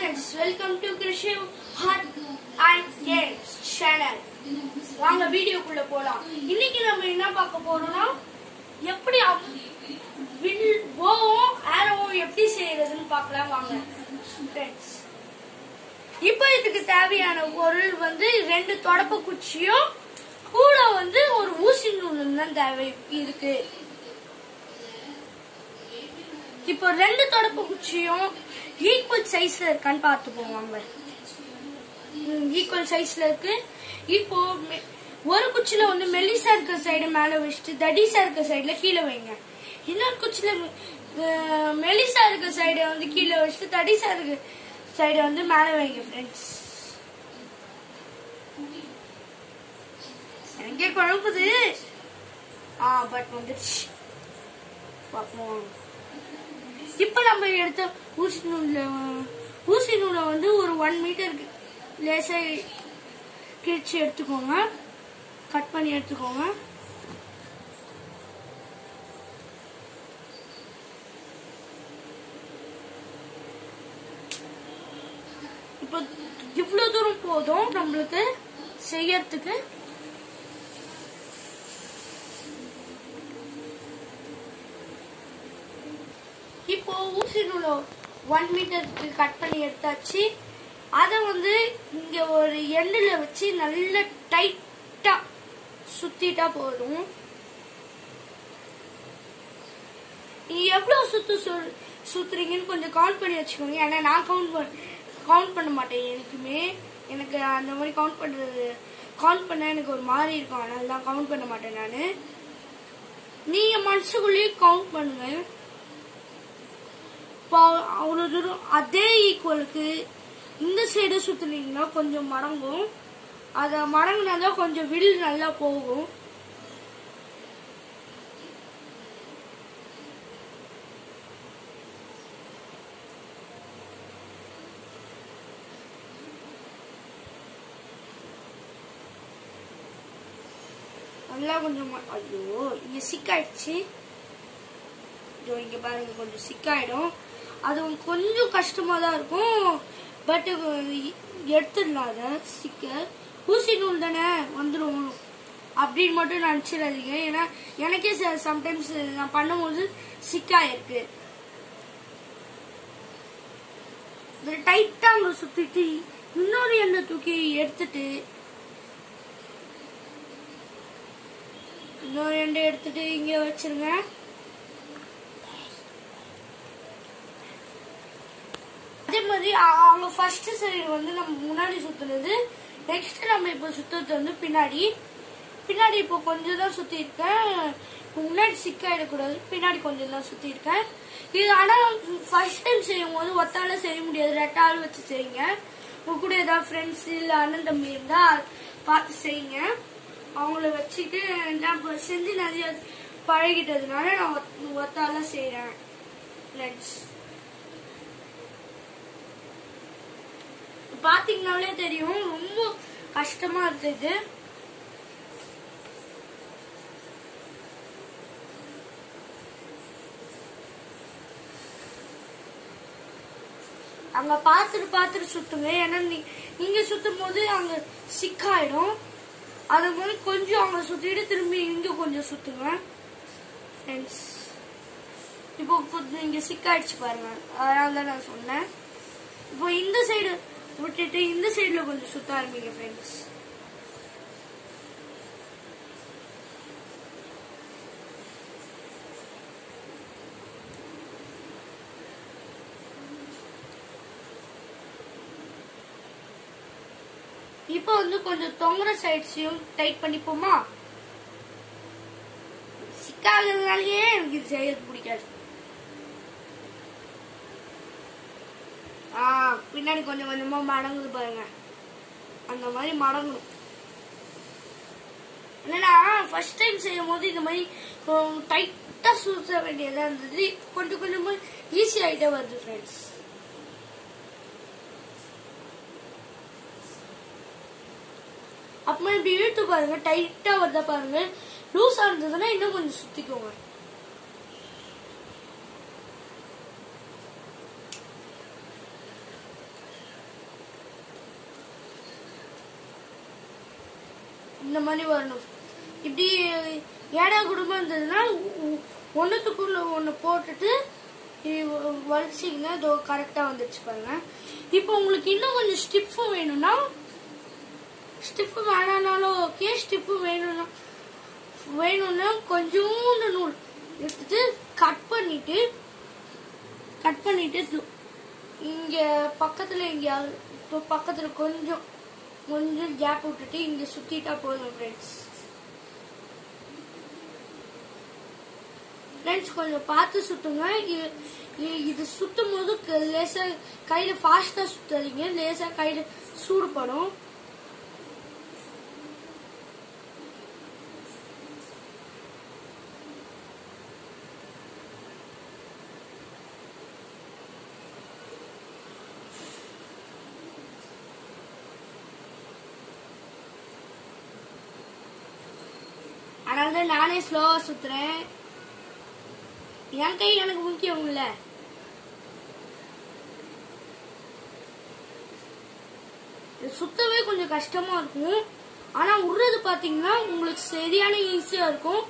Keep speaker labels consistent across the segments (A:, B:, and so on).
A: friends, welcome to Krishi Hot and Games channel. வாங்க வீடியோக்குள்ள போலாம். இன்னைக்கு நம்ம என்ன பார்க்க போறோம்னா எப்படி போவும் ஆரோவும் எப்படி செய்யறதுன்னு பார்க்கலாம் வாங்க friends. இப்போ இதுக்கு தேவையான பொருள் வந்து 2 தொடப்ப குச்சியும் கூட வந்து ஒரு ஊசி நூலும் தான் தேவை இருக்கு. இப்போ 2 தொடப்ப குச்சியும் ஈக்குவல் சைஸ்ல இருக்கான்னு பார்த்து போவாங்க. ஈக்குவல் சைஸ்ல இருக்கு. இப்போ ஒரு குச்சில வந்து மெல்லிசா இருக்க சைடு மேல வச்சுட்டு தடிசா இருக்க சைடுல கீழே வைங்க. இன்னொரு குச்சில மெல்லிசா இருக்க சைடு வந்து கீழே வச்சுட்டு தடிசா இருக்க சைடு வந்து மேல வைங்க ஃப்ரெண்ட்ஸ். எனக்கே குழம்புது. பட் வந்துடுச்சு. பார்ப்போம். இப்ப நம்ம எடுத்த ஊசி நூலை வந்து ஒரு 1 மீட்டருக்கு லேசா கிழிச்சு எடுத்துக்கோங்க. கட் பண்ணி எடுத்துக்கோங்க. இப்போ இவ்வளவு தூரம் போதும் நம்மளுக்கு செய்யறதுக்கு. இப்போ ஊசி நூலை 1 மீட்டருக்கு கட் பண்ணி எடுத்தாச்சு. அத வந்து இங்க ஒரு எண்ட்ல வச்சு நல்ல டைட்டா சுத்திட்டா போதும். நீ எவ்வளவு சுத்துறீங்கன்னு கொஞ்சம் கவுண்ட் பண்ணி வச்சுக்கோங்க. ஏன்னா நான் கவுண்ட் பண்ண மாட்டேன். எனக்கு அந்த மாதிரி கவுண்ட் பண்ண எனக்கு ஒரு மாதிரி இருக்கும். அதனால தான் கவுண்ட் பண்ண மாட்டேன் நானு. நீங்க மனசுக்குள்ளேயே கவுண்ட் பண்ணுங்க. அவ்வளவு தூரம் அதே ஈக்குவலுக்கு இந்த சைடு சுத்துனீங்கன்னா கொஞ்சம் மடங்கும். அத மடங்குனாதான் கொஞ்சம் வில் நல்லா போகும். நல்லா கொஞ்சம் ஐயோ இங்க சிக்காயிடுச்சு. இங்க பாருங்க கொஞ்சம் சிக்காயிடும். அது கொஞ்சம் கஷ்டமா தான் இருக்கும். பட் எடுத்துடலாம். அத சிக்க ஊசி நூல் தானே வந்துடும் அப்படின்னு மட்டும் நினைச்சிடாதீங்க. ஏன்னா எனக்கே சம்டைம்ஸ் நான் பண்ணும்போது சிக்காயிருக்கு. டைட்டா அங்க சுத்திட்டு இன்னொரு எண்ணெய் தூக்கி எடுத்துட்டு இன்னொரு எண்ணெய் எடுத்துட்டு இங்க வச்சிருங்க. அதே மாதிரி அவங்க ஃபர்ஸ்ட் சைடு வந்து நம்ம முன்னாடி சுத்துனது. நெக்ஸ்ட் நம்ம இப்ப சுத்துறது வந்து பின்னாடி. இப்போ கொஞ்சம் தான் சுத்தி இருக்கேன். முன்னாடி சிக்காயிடக்கூடாது. பின்னாடி கொஞ்சம் தான் சுத்தி இருக்கேன். இது ஆனா ஃபர்ஸ்ட் டைம் செய்யும் போது ஒத்தால செய்ய முடியாது. 2 ஆள் வச்சு செய்யுங்க. உங்க கூட ஏதாவது ஃப்ரெண்ட்ஸ் இல்ல அண்ணன் தம்பி இருந்தா பார்த்து செய்யுங்க. அவங்கள வச்சுட்டு நான் செஞ்சு நிறைய பழகிட்டதுனால நான் ஒத்தால செய்யறேன். பாத்தீங்கன்னாலே தெரியும் ரொம்ப கஷ்டமா இருக்குது. அங்க பாத்துட்டு சுத்துங்க. ஏன்னா நீங்க சுத்தும் போது அங்க சிக்காயிடும். அது மாதிரி கொஞ்சம் அங்க சுத்திட்டு திரும்பி இங்க கொஞ்சம் சுத்துங்க. இப்போ இங்க சிக்காயிடுச்சு பாருங்க. அதனாலதான் நான் சொன்னேன். இப்போ இந்த சைடு விட்டுட்டு இந்த சைடுல கொஞ்சம் சுத்த ஆரம்பிங்க ஃப்ரெண்ட்ஸ். இப்போ வந்து கொஞ்சம் தொங்குற சைட்ஸையும் டைட் பண்ணிப்போமா. சிக்காகிறதுனாலயே எனக்கு இது செய்யறது பிடிக்காது. பின்னாடி கொஞ்சம் கொஞ்சமா மடங்குது பாருங்க. அந்த மாதிரி மடங்கணும். என்னன்னா ஃபர்ஸ்ட் டைம் செய்யும் போது இந்த மாதிரி டைட்டா சுத்த வேண்டியதா இருந்தது. கொஞ்சம் கொஞ்சமா ஈஸி ஆயிட்டே வருது ஃப்ரெண்ட்ஸ். அப்புறமா இப்படி இழுத்து பாருங்க. டைட்டா வருதா பாருங்க. லூஸா இருந்ததுன்னா இன்னும் கொஞ்சம் சுத்திக்கோங்க. இந்த மாதிரி வரணும். இப்படி ஏடா குடும்பம் இருந்ததுன்னா ஒன்னுத்துக்குள்ள ஒண்ணு போட்டுட்டு வலிச்சிங்கன்னா இதோ கரெக்டா வந்துச்சு பாருங்க. இப்போ உங்களுக்கு இன்னும் கொஞ்சம் ஸ்டிஃப் வேணும்னா, ஸ்டிஃப் வேணானாலும் ஓகே, ஸ்டிஃப் வேணும்னா கொஞ்சோண்டு நூல் எடுத்துட்டு கட் பண்ணிட்டு இங்க பக்கத்துல எங்கேயாவது பக்கத்துல கொஞ்சம் கேப் விட்டுட்டு இங்க சுத்திட்டா போதும் ஃப்ரெண்ட்ஸ். கொஞ்சம் பார்த்து சுத்துங்க. இது சுத்தும் போது லேசா கையில ஃபாஸ்டா சுத்தாதீங்க, லேசா கையில சூடுபடும். அதனால நானே ஸ்லோவா சுத்துறேன். என் கை எனக்கு முக்கியம் இல்ல. சுத்தவே கொஞ்சம் கஷ்டமா இருக்கும். ஆனா உடுறது பாத்தீங்கன்னா உங்களுக்கு சரியான ஈஸியா இருக்கும்.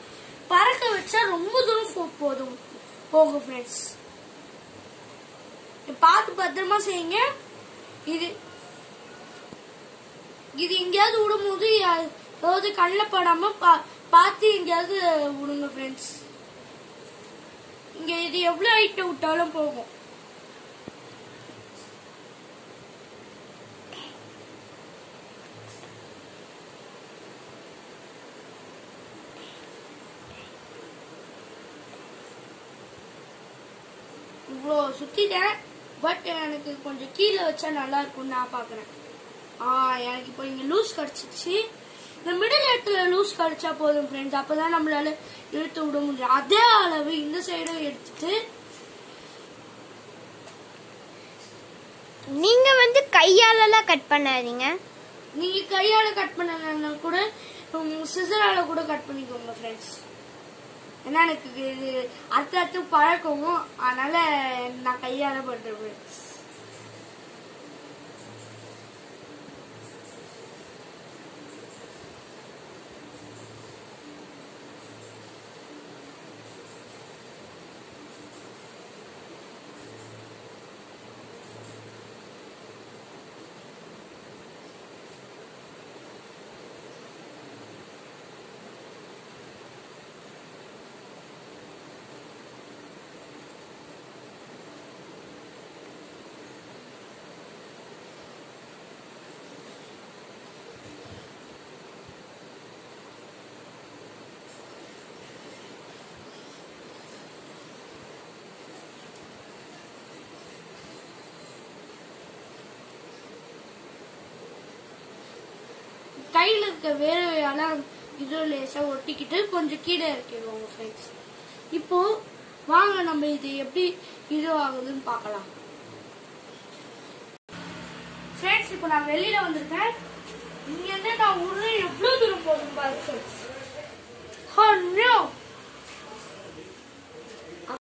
A: பறக்க வச்சா ரொம்ப தூரம் போகும் ஃப்ரெண்ட்ஸ். பார்த்து பத்திரமா செய்யுங்க. இது எங்கேயாவது விடும்போது ஏதாவது கண்ணில் படாம பார்த்து எங்கேயாவது விடுங்க ஃப்ரெண்ட்ஸ். இங்க இது எவ்வளவு ஹைட் விட்டாலும் போகும். இவ்வளோ சுத்திட்டேன். பட் எனக்கு கொஞ்சம் கீழே வச்சா நல்லா இருக்கும்னு நான் பாக்குறேன். எனக்கு இப்போ இங்க லூஸ் கிடைச்சிச்சு. இந்த மிடில் இடத்துல லூஸ் கிடைச்சா போதும் ஃப்ரெண்ட்ஸ். அப்பதான் நம்மளால இழுத்து விட முடியும். அதே அளவு இந்த சைடும் எடுத்துட்டு
B: நீங்க வந்து கையால கட் பண்ணாதீங்க.
A: நீங்க கையால கட் பண்ணனா கூட சிசரால கூட கட் பண்ணிக்கோங்க ஃப்ரெண்ட்ஸ். ஏன்னா எனக்கு இது அடுத்து பழக்கம், அதனால நான் கையால பண்றேன் ஃப்ரெண்ட்ஸ். கையில இருக்க வேலையால இது லேசா ஒட்டிக்கிட்டு கொஞ்சம் கீழே இறக்கிடுவோம் ஃப்ரெண்ட்ஸ். இப்போ வாங்க நம்ம இது எப்படி இது ஆகுதுன்னு பார்க்கலாம் ஃப்ரெண்ட்ஸ். இப்போ நான் வெளியில வந்திருக்கேன். இங்க இருந்து நான் உள்ள எவ்வளவு தூரம் போகும் பாருங்க ஃப்ரெண்ட்ஸ்.